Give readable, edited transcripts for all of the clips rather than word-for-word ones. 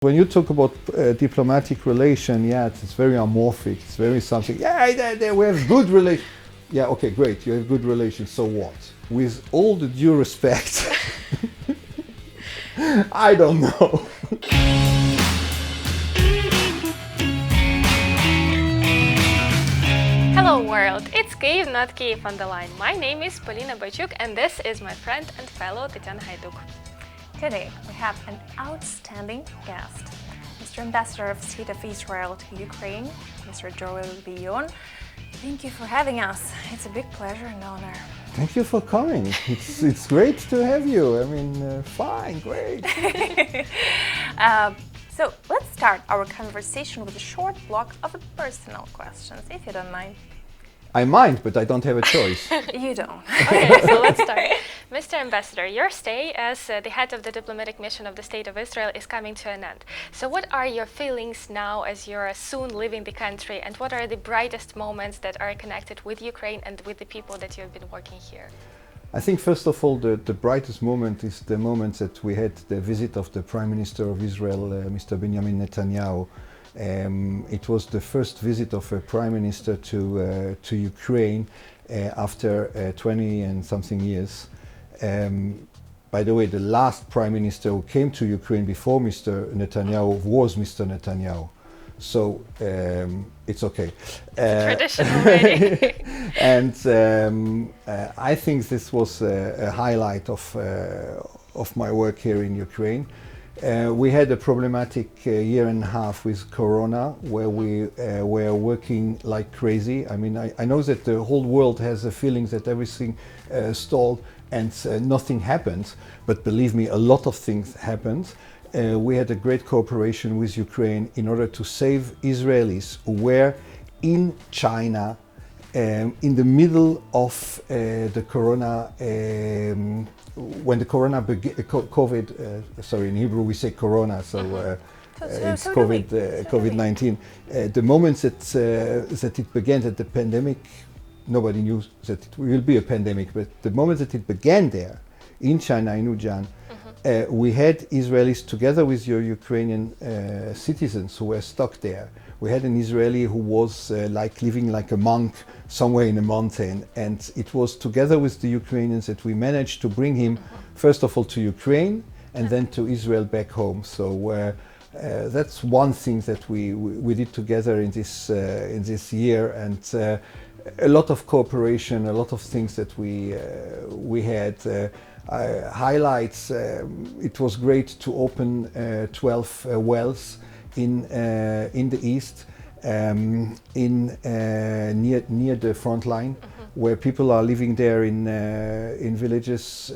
When you talk about diplomatic relation, yeah, it's very amorphic. It's very something. Yeah, we have good relations. Yeah, okay, great. You have good relations. So what? With all the due respect, I don't know. Hello world, it's Kyiv, not Kyiv on the line. My name is Polina Bachuk and this is my friend and fellow Tatiana Haiduk. Today we have an outstanding guest, Mr. Ambassador of State of Israel to Ukraine, Mr. Joel Lion. Thank you for having us. It's a big pleasure and honor. Thank you for coming. It's great to have you. I mean, fine, great. So let's start our conversation with a short block of personal questions, if you don't mind. I mind, but I don't have a choice. You don't. Okay, so let's start. Mr. Ambassador, your stay as the head of the diplomatic mission of the State of Israel is coming to an end. So what are your feelings now as you're soon leaving the country, and what are the brightest moments that are connected with Ukraine and with the people that you've been working here? I think first of all the brightest moment is the moment that we had the visit of the Prime Minister of Israel, Mr. Benjamin Netanyahu. It was the first visit of a Prime Minister to Ukraine after 20 and something years. By the way, the last Prime Minister who came to Ukraine before Mr. Netanyahu was Mr. Netanyahu. So it's okay. Tradition already. And I think this was a highlight of my work here in Ukraine. We had a problematic year and a half with Corona, where we were working like crazy. I mean, I know that the whole world has a feeling that everything stalled and nothing happened, but believe me, a lot of things happened. We had a great cooperation with Ukraine in order to save Israelis who were in China in the middle of the Corona, when the Corona COVID, sorry, in Hebrew we say Corona, so it's COVID-19. The moment that it began, that the pandemic, nobody knew that it will be a pandemic, but the moment that it began there, in China, in Wuhan, we had Israelis together with your Ukrainian citizens who were stuck there. We had an Israeli who was like living like a monk somewhere in a mountain, and it was together with the Ukrainians that we managed to bring him first of all to Ukraine and then to Israel back home. So that's one thing that we did together in this year, and a lot of cooperation, a lot of things that we had. Highlights, it was great to open 12 wells in the east, near the front line, where people are living there in villages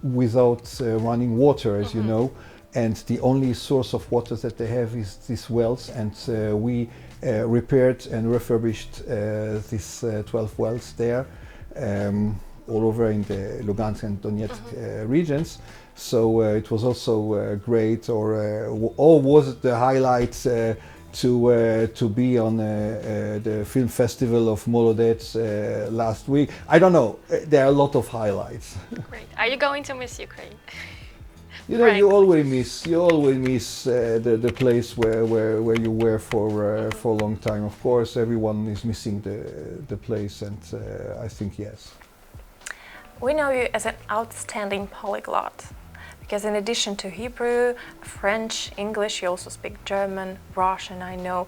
without running water, as you know, and the only source of water that they have is these wells, and we repaired and refurbished these 12 wells there. All over in the Lugansk and Donetsk regions, so it was also great. Or was the highlight to be on the film festival of Molodets last week? I don't know. There are a lot of highlights. Great. Are you going to miss Ukraine? You know, you always miss the place where you were for a long time. Of course, everyone is missing the place, and I think yes. We know you as an outstanding polyglot, because in addition to Hebrew, French, English, you also speak German, Russian, I know.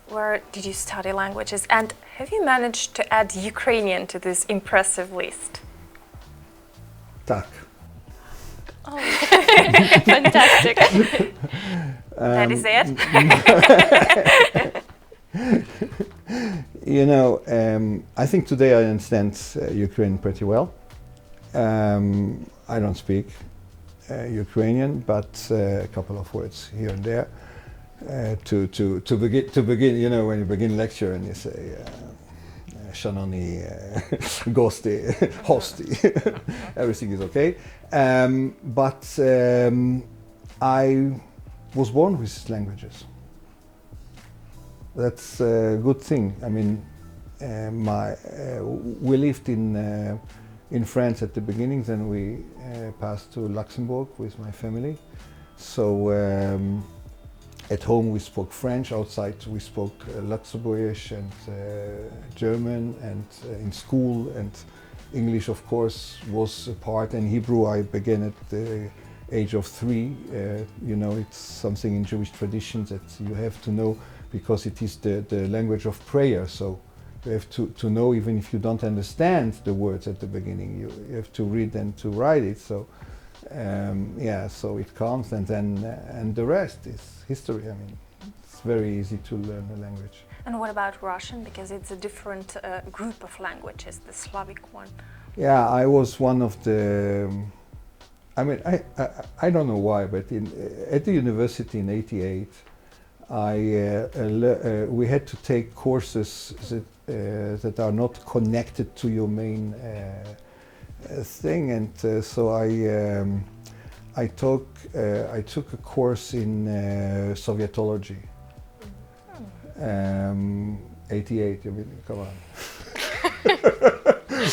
Where did you study languages, and have you managed to add Ukrainian to this impressive list? Tak. Oh, fantastic. That is it? You know, I think today I understand Ukrainian pretty well. I don't speak Ukrainian, but a couple of words here and there. To begin, you know, when you begin lecture and you say, "Shanoni, gosti, hosti," everything is okay. But I was born with these languages. That's a good thing. I mean, we lived in France at the beginning, then we passed to Luxembourg with my family. So at home we spoke French, outside we spoke Luxembourgish and German, and in school, and English of course was a part, and Hebrew I began at the age of 3. You know, it's something in Jewish traditions that you have to know, because it is the language of prayer. So you have to know, even if you don't understand the words at the beginning, you have to read and to write it. So yeah, so it comes, and then and the rest is history. I mean, it's very easy to learn a language. And what about Russian? Because it's a different group of languages, the Slavic one. Yeah, I was one of the. I mean, I don't know why, but at the university in '88, we had to take courses that are not connected to your main thing, and so I took a course in Sovietology. 88. I mean, come on.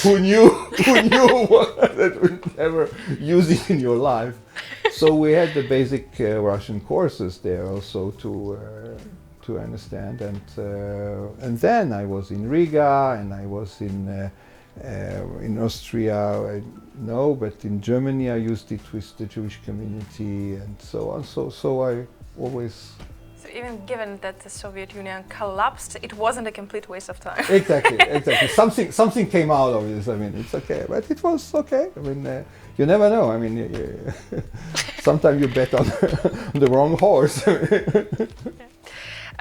Who knew that would never use it in your life? So we had the basic Russian courses there also to understand, and then I was in Riga, and I was in Austria, no, but in Germany I used it with the Jewish community and so on. So I always. So even given that the Soviet Union collapsed, it wasn't a complete waste of time. Exactly. Something came out of this. I mean, it's okay, but it was okay. I mean, you never know. I mean, sometimes you bet on the wrong horse.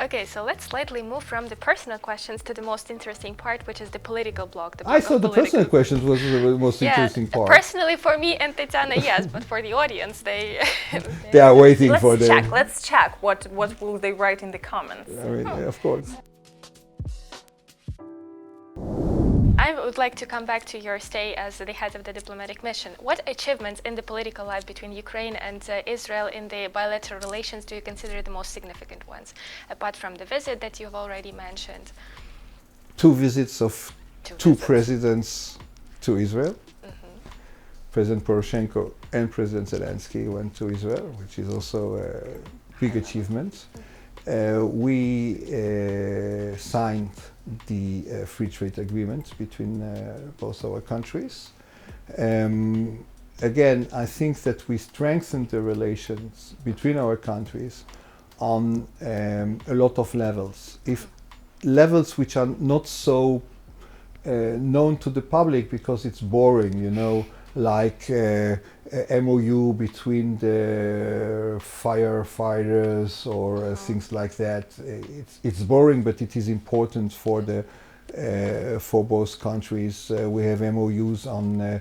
Okay, so let's slightly move from the personal questions to the most interesting part, which is the political block. I thought the personal questions was the most interesting part. Personally for me and Tatiana, yes, but for the audience, they are waiting for the. Let's check. What will they write in the comments? I mean, of course. I would like to come back to your stay as the head of the diplomatic mission. What achievements in the political life between Ukraine and Israel in the bilateral relations do you consider the most significant ones, apart from the visit that you've already mentioned? 2 visits of two presidents to Israel. Mm-hmm. President Poroshenko and President Zelensky went to Israel, which is also a big achievement. We signed the free trade agreement between both our countries. Again, I think that we strengthened the relations between our countries on a lot of levels. Levels which are not so known to the public because it's boring, you know, like MOU between the firefighters or things like that. It's boring, but it is important for for both countries. We have MOUs on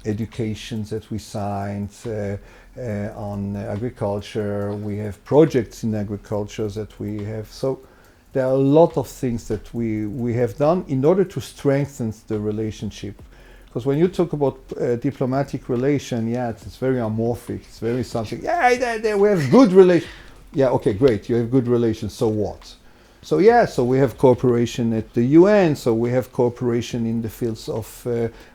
education that we signed, on agriculture. We have projects in agriculture that we have. So there are a lot of things that we have done in order to strengthen the relationship. Because when you talk about diplomatic relation, yeah, it's very amorphic. It's very something. Yeah, we have good relations. Yeah, okay, great. You have good relations. So what? So yeah, so we have cooperation at the UN. So we have cooperation in the fields of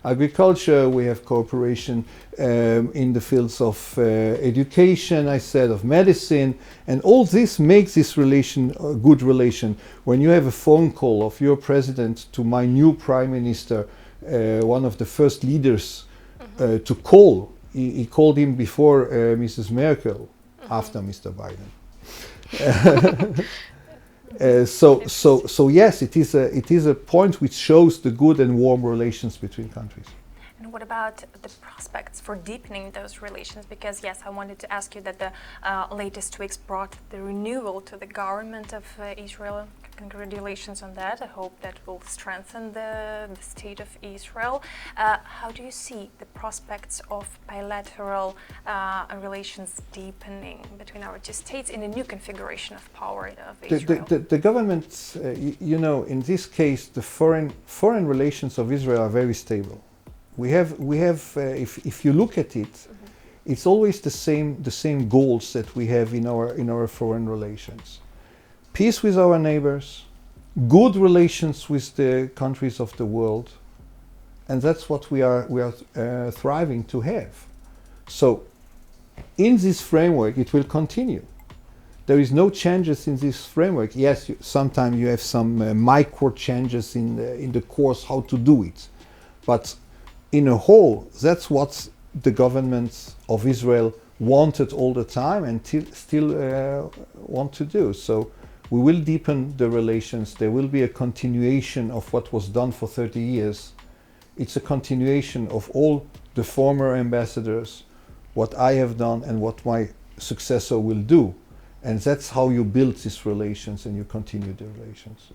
agriculture. We have cooperation in the fields of education. I said of medicine, and all this makes this relation a good relation. When you have a phone call of your president to my new prime minister. One of the first leaders to call. He called him before Mrs. Merkel, after Mr. Biden. So yes, it is a point which shows the good and warm relations between countries. And what about the prospects for deepening those relations? Because yes, I wanted to ask you that the latest weeks brought the renewal to the government of Israel. Congratulations on that. I hope that will strengthen the state of Israel. How do you see the prospects of bilateral relations deepening between our two states in a new configuration of power of Israel? The government, you know, in this case, the foreign relations of Israel are very stable. We have if you look at it, it's always the same goals that we have in our foreign relations. Peace with our neighbors, good relations with the countries of the world, and that's what we are thriving to have. So in this framework, it will continue. There is no changes in this framework. Yes, sometimes you have some micro changes in the course how to do it, but in a whole, that's what the governments of Israel wanted all the time and still want to do. So we will deepen the relations. There will be a continuation of what was done for 30 years. It's a continuation of all the former ambassadors, what I have done and what my successor will do. And that's how you build these relations and you continue the relations.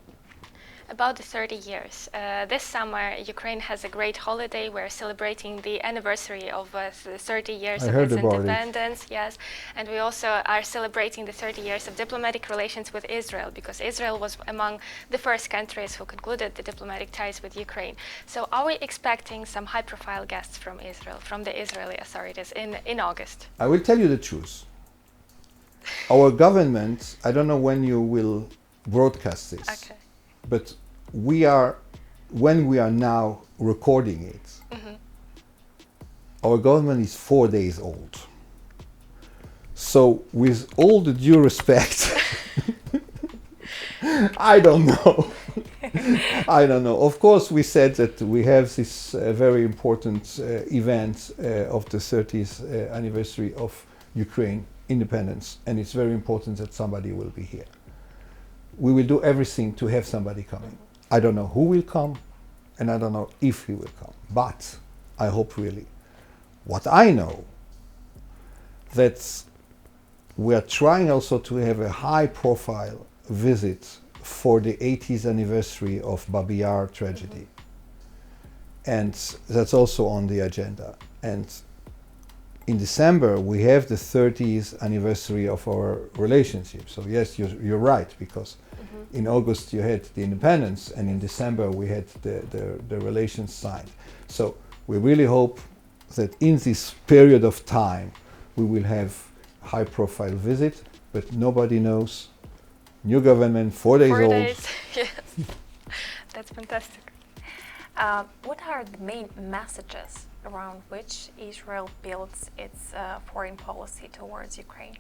About the 30 years. This summer, Ukraine has a great holiday. We're celebrating the anniversary of the 30 years of its independence. Yes, and we also are celebrating the 30 years of diplomatic relations with Israel, because Israel was among the first countries who concluded the diplomatic ties with Ukraine. So are we expecting some high-profile guests from Israel, from the Israeli authorities in August? I will tell you the truth. Our government, I don't know when you will broadcast this. Okay. But when we are now recording it, our government is 4 days old. So with all the due respect, I don't know. I don't know. Of course, we said that we have this very important event of the 30th anniversary of Ukraine independence, and it's very important that somebody will be here. We will do everything to have somebody coming. I don't know who will come, and I don't know if he will come, but I hope really. What I know, that we are trying also to have a high-profile visit for the 80th anniversary of Babi Yar tragedy. And that's also on the agenda. And in December, we have the 30th anniversary of our relationship. So yes, you're right, because in August you had the independence, and in December we had the relations signed. So we really hope that in this period of time we will have high-profile visit, but nobody knows. New government, 4 days old. 4 days, yes. That's fantastic. What are the main messages around which Israel builds its foreign policy towards Ukraine?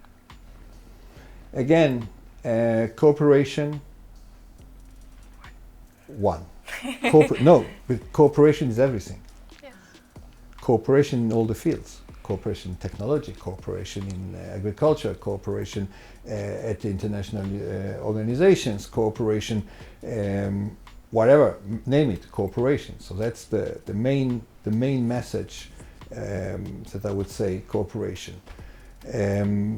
Again, cooperation. One. No, but cooperation is everything. Yes. Cooperation in all the fields. Cooperation in technology, cooperation in agriculture, cooperation at the international organizations, cooperation, whatever, name it, cooperation. So that's the main message that I would say, cooperation. Yeah.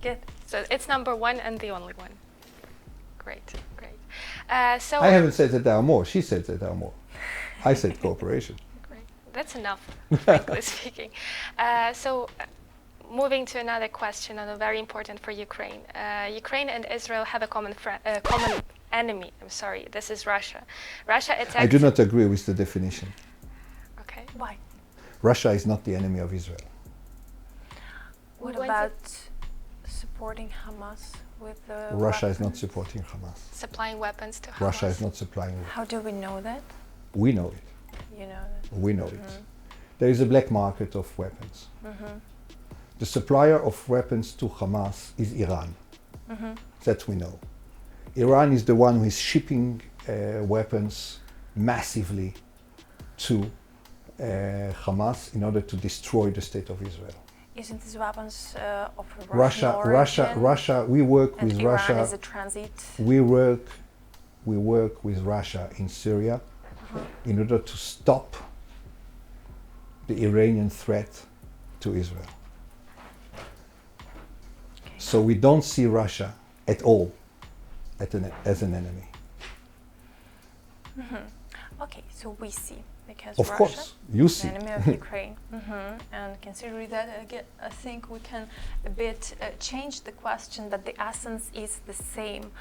Good. So it's number one and the only one. Great, great. So I haven't said that there are more. She said that there are more. I said cooperation. Great. That's enough, frankly speaking. Moving to another question, and very important for Ukraine. Ukraine and Israel have a common enemy. I'm sorry. This is Russia. Russia attacked. I do not agree with the definition. Okay. Why? Russia is not the enemy of Israel. What about supporting Hamas with the Russia weapons? is not supporting Hamas. Supplying weapons to Hamas. Russia is not supplying weapons. How do we know that? We know it. You know that. We know it. There is a black market of weapons. The supplier of weapons to Hamas is Iran. That we know. Iran is the one who is shipping weapons massively to Hamas in order to destroy the state of Israel. Isn't these weapons of Russian origin? Russia. We work and with Iran Russia. is a transit. We work with Russia in Syria in order to stop the Iranian threat to Israel. Okay. So we don't see Russia at all as an enemy. Okay, so we see, because Of Russia course, you is see. the enemy of Ukraine. And considering that, again, I think we can a bit change the question, that the essence is the same.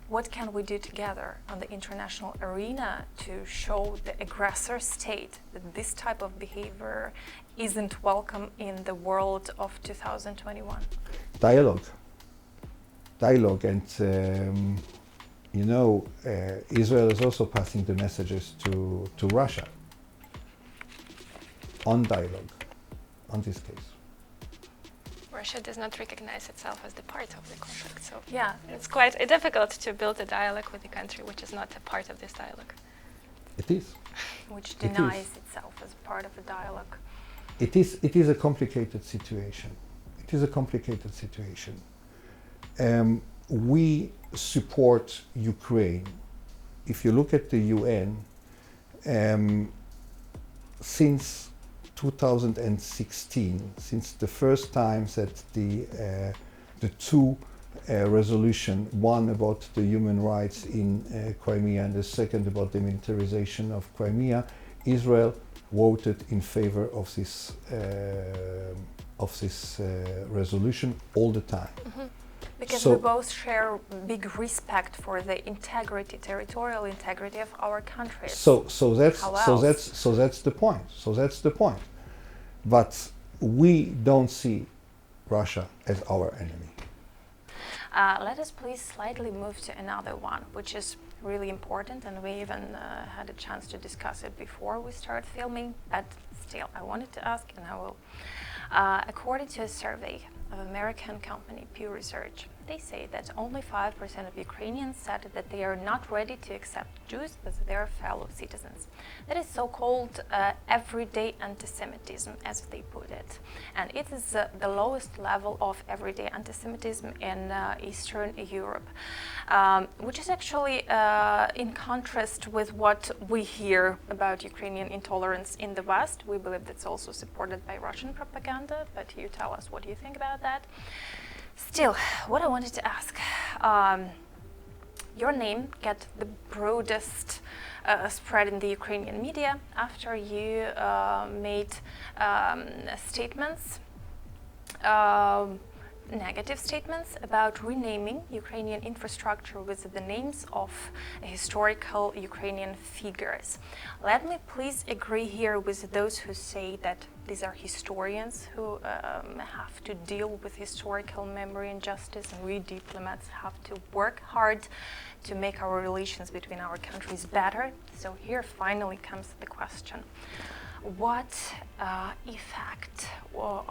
What can we do together on the international arena to show the aggressor state that this type of behavior isn't welcome in the world of 2021? Dialogue, and Israel is also passing the messages to Russia on dialogue. on this case. Russia does not recognize itself as the part of the conflict, so Yeah, it's quite difficult to build a dialogue with a country which is not a part of this dialogue. It is. which denies itself as part of a dialogue. It is a complicated situation. It is a complicated situation. We support Ukraine. If you look at the UN, since 2016, since the first time that the two resolution, one about the human rights in Crimea and the second about the militarization of Crimea, Israel voted in favor of this resolution all the time. Mm-hmm. Because So- we both share big respect for the integrity, territorial integrity of our countries. So that's How that's the point. So that's the point. But we don't see Russia as our enemy. Let us please slightly move to another one, which is really important, and we even had a chance to discuss it before we started filming, but still I wanted to ask, and I will. According to a survey of American company Pew Research, they say that only 5% of Ukrainians said that they are not ready to accept Jews as their fellow citizens. That is so-called everyday antisemitism, as they put it. And it is the lowest level of everyday antisemitism in Eastern Europe, which is actually in contrast with what we hear about Ukrainian intolerance in the West. We believe that's also supported by Russian propaganda, but you tell us what you think about that. Still, what I wanted to ask, your name got the broadest spread in the Ukrainian media after you made statements, negative statements about renaming Ukrainian infrastructure with the names of historical Ukrainian figures. Let me please agree here with those who say that these are historians who have to deal with historical memory and justice, and we diplomats have to work hard to make our relations between our countries better. So here finally comes the question. What effect or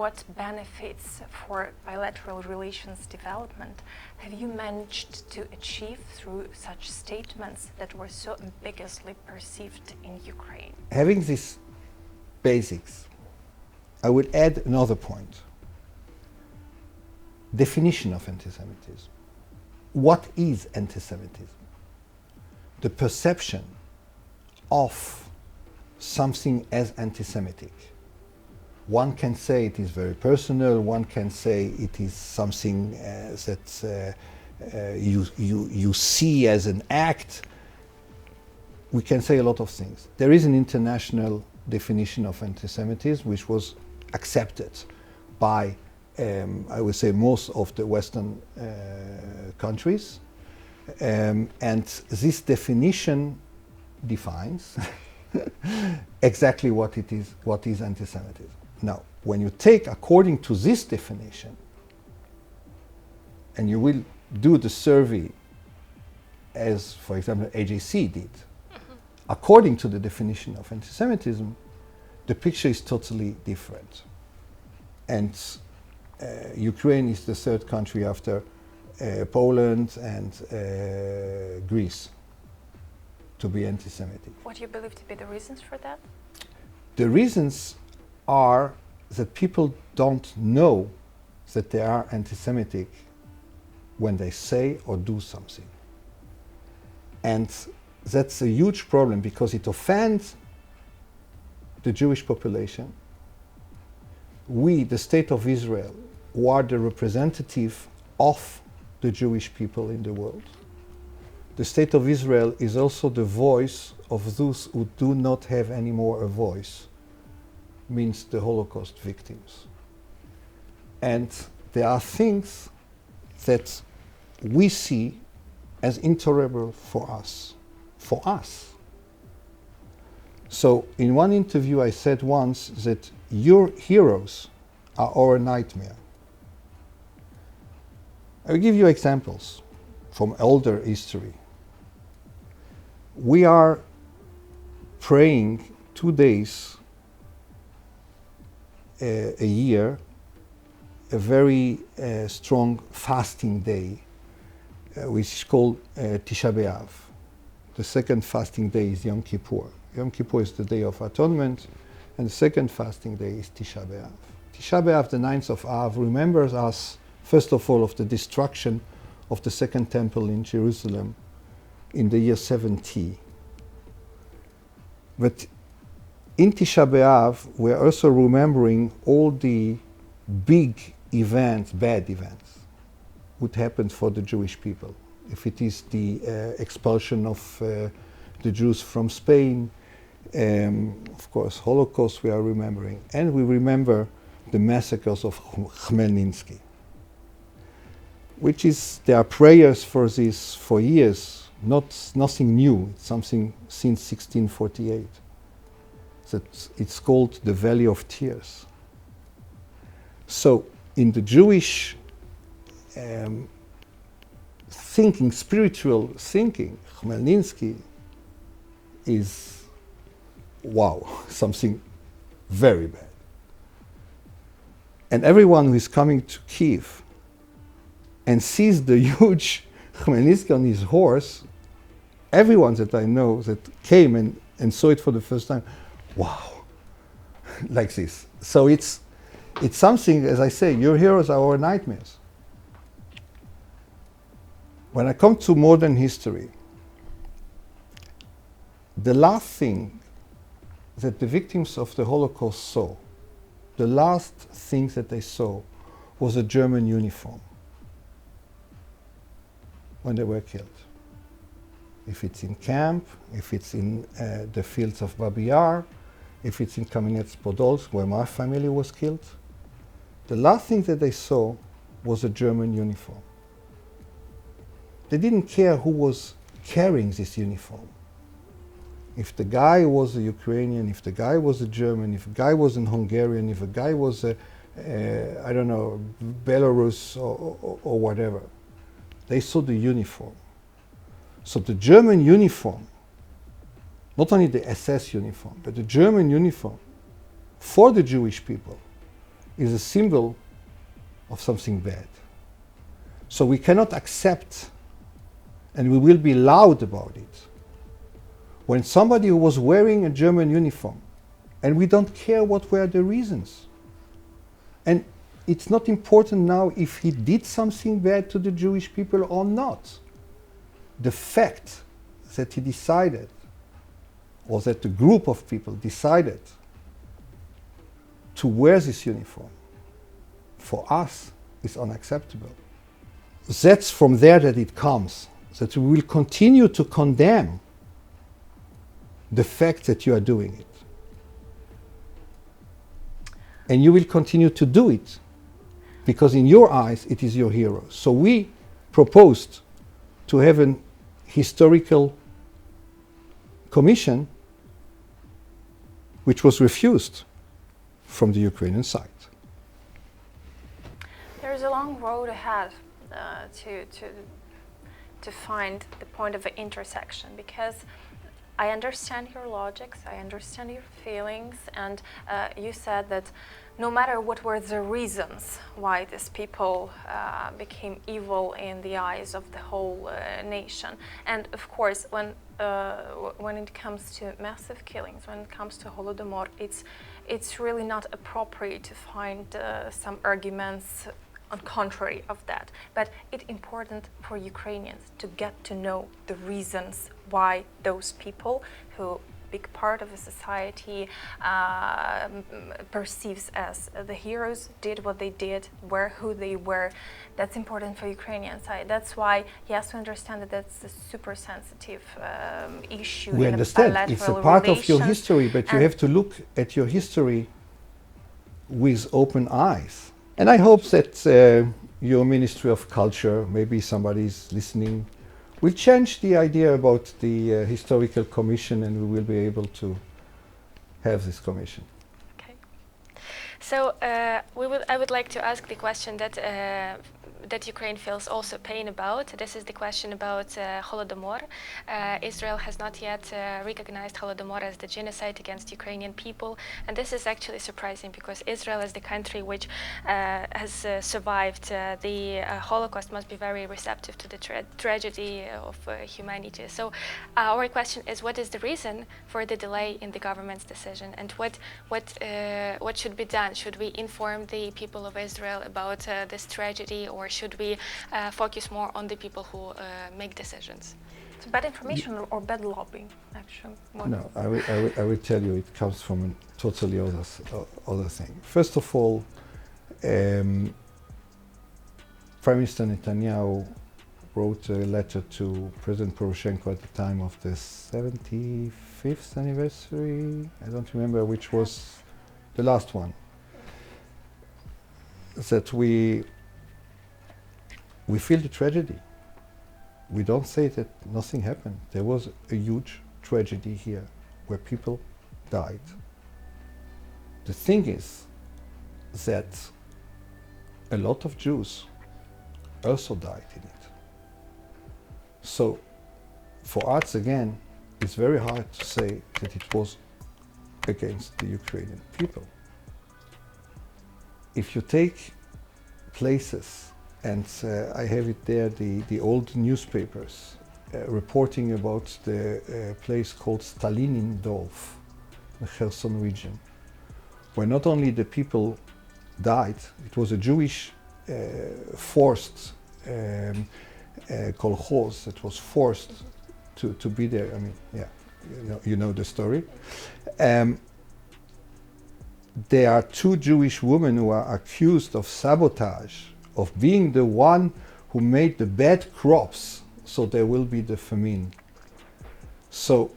what benefits for bilateral relations development have you managed to achieve through such statements that were so ambiguously perceived in Ukraine? Having these basics, I would add another point. Definition of antisemitism. What is antisemitism? The perception of something as anti-Semitic. One can say it is very personal, one can say it is something that you see as an act. We can say a lot of things. There is an international definition of anti-Semitism which was accepted by, I would say, most of the Western countries. And this definition defines exactly what is anti-Semitism. Now, when you take according to this definition, and you will do the survey as, for example, AJC did, according to the definition of anti-Semitism, the picture is totally different. And Ukraine is the third country after Poland and Greece to be anti-Semitic. What do you believe to be the reasons for that? The reasons are that people don't know that they are anti-Semitic when they say or do something. And that's a huge problem because it offends the Jewish population. We, the State of Israel, who are the representative of the Jewish people in the world. The State of Israel is also the voice of those who do not have anymore a voice, means the Holocaust victims. And there are things that we see as intolerable for us. So in one interview I said once that your heroes are our nightmare. I will give you examples from older history. We are praying 2 days a year a very strong fasting day, which is called Tisha B'Av. The second fasting day is Yom Kippur. Yom Kippur is the Day of Atonement, and the second fasting day is Tisha B'Av. Tisha B'Av, the 9th of Av, remembers us, first of all, of the destruction of the Second Temple in Jerusalem in the year 70. But in Tisha B'Av, we're also remembering all the big events, bad events, what happened for the Jewish people. If it is the expulsion of the Jews from Spain, of course, Holocaust we are remembering, and we remember the massacres of Khmelnytsky, which is, there are prayers for this for years, nothing new, it's something since 1648. It's called the Valley of Tears. So in the Jewish thinking, spiritual thinking, Khmelnytsky is, wow, something very bad. And everyone who is coming to Kiev and sees the huge Khmelnytsky on his horse, everyone that I know that came and saw it for the first time, wow, like this. So it's something, as I say, your heroes are our nightmares. When I come to modern history, the last thing that the victims of the Holocaust saw, the last thing that they saw was a German uniform when they were killed. If it's in camp, if it's in the fields of Babi Yar, if it's in Kamenets-Podolsk, where my family was killed, the last thing that they saw was a German uniform. They didn't care who was carrying this uniform. If the guy was a Ukrainian, if the guy was a German, if the guy was an Hungarian, if a guy was a, I don't know, Belarus or whatever, they saw the uniform. So the German uniform, not only the SS uniform, but the German uniform for the Jewish people is a symbol of something bad. So we cannot accept, and we will be loud about it, when somebody who was wearing a German uniform, and we don't care what were the reasons. And it's not important now if he did something bad to the Jewish people or not. The fact that he decided, or that the group of people decided to wear this uniform, for us is unacceptable. That's from there that it comes, that we will continue to condemn the fact that you are doing it. And you will continue to do it, because in your eyes it is your hero. So we proposed to have an historical commission, which was refused from the Ukrainian side. There's a long road ahead to find the point of the intersection, because I understand your logics, I understand your feelings, and you said that no matter what were the reasons why these people became evil in the eyes of the whole nation. And of course, when it comes to massive killings, when it comes to Holodomor, it's really not appropriate to find some arguments on contrary of that. But it's important for Ukrainians to get to know the reasons why those people who big part of the society perceives as the heroes did what they did, were who they were. That's important for Ukrainian side. That's why, yes, we understand that that's a super sensitive issue. We understand it's a part of your history, but you have to look at your history with open eyes. And I hope that your Ministry of Culture, maybe somebody's listening, will change the idea about the historical commission, and we will be able to have this commission. Okay. So I would like to ask the question that that Ukraine feels also pain about. This is the question about Holodomor. Israel has not yet recognized Holodomor as the genocide against Ukrainian people, and this is actually surprising because Israel, as the country which has survived the Holocaust, must be very receptive to the tragedy of humanity. So our question is, what is the reason for the delay in the government's decision, and what should be done? Should we inform the people of Israel about this tragedy, or should we focus more on the people who make decisions? It's bad information or bad lobbying, actually. No, I will tell you, it comes from a totally other thing. First of all, Prime Minister Netanyahu wrote a letter to President Poroshenko at the time of the 75th anniversary. I don't remember which was the last one. That we feel the tragedy. We don't say that nothing happened. There was a huge tragedy here where people died. The thing is that a lot of Jews also died in it. So for us, again, it's very hard to say that it was against the Ukrainian people. If you take places, and I have it there, the old newspapers reporting about the place called Stalinindolf, the Kherson region, where not only the people died, it was a Jewish forced kolkhoz that was forced to be there. I mean, yeah, you know the story. There are two Jewish women who are accused of sabotage, of being the one who made the bad crops, so there will be the famine. So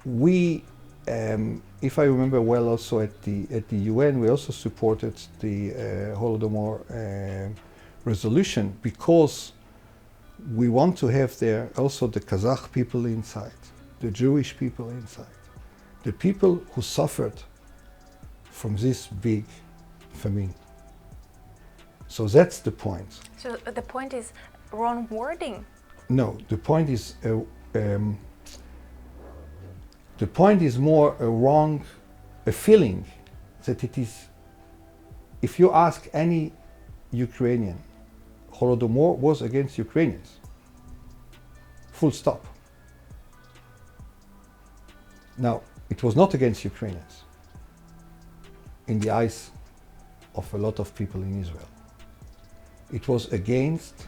we, if I remember well, also at the UN, we also supported the Holodomor resolution because we want to have there also the Kazakh people inside, the Jewish people inside, the people who suffered from this big famine. So that's the point. So the point is wrong wording? No, the point is more a feeling that it is. If you ask any Ukrainian, Holodomor was against Ukrainians. Full stop. Now, it was not against Ukrainians in the eyes of a lot of people in Israel. It was against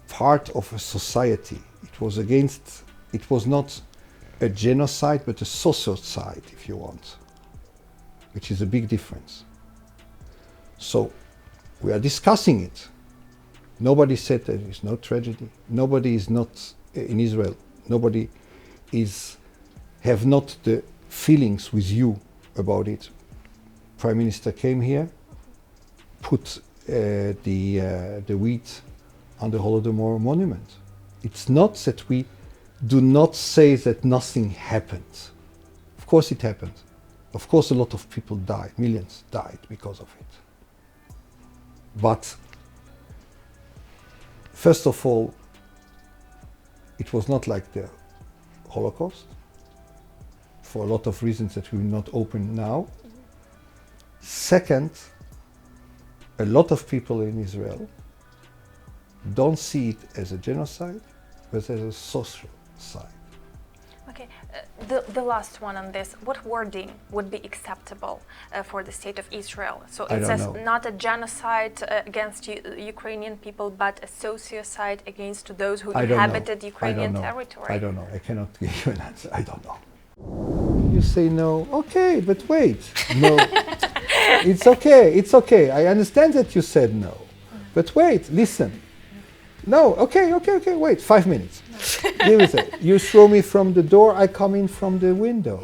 part of a society. It was not a genocide, but a sociocide, if you want, which is a big difference. So we are discussing it. Nobody said there is no tragedy. Nobody is not in Israel. Nobody have not the feelings with you about it. Prime Minister came here, put the wheat on the Holodomor monument. It's not that we do not say that nothing happened. Of course it happened. Of course a lot of people died, millions died because of it. But first of all, it was not like the Holocaust, for a lot of reasons that we will not open now. Second, a lot of people in Israel don't see it as a genocide, but as a social side. Okay, the last one on this. What wording would be acceptable for the state of Israel? So it says not a genocide against Ukrainian people, but a sociocide against those who inhabited Ukrainian territory. I don't know. I cannot give you an answer. I don't know. You say no. Okay, but wait. No. It's okay. It's okay. I understand that you said no. But wait, listen. No, okay, wait, 5 minutes. Give me a second. You throw me from the door, I come in from the window.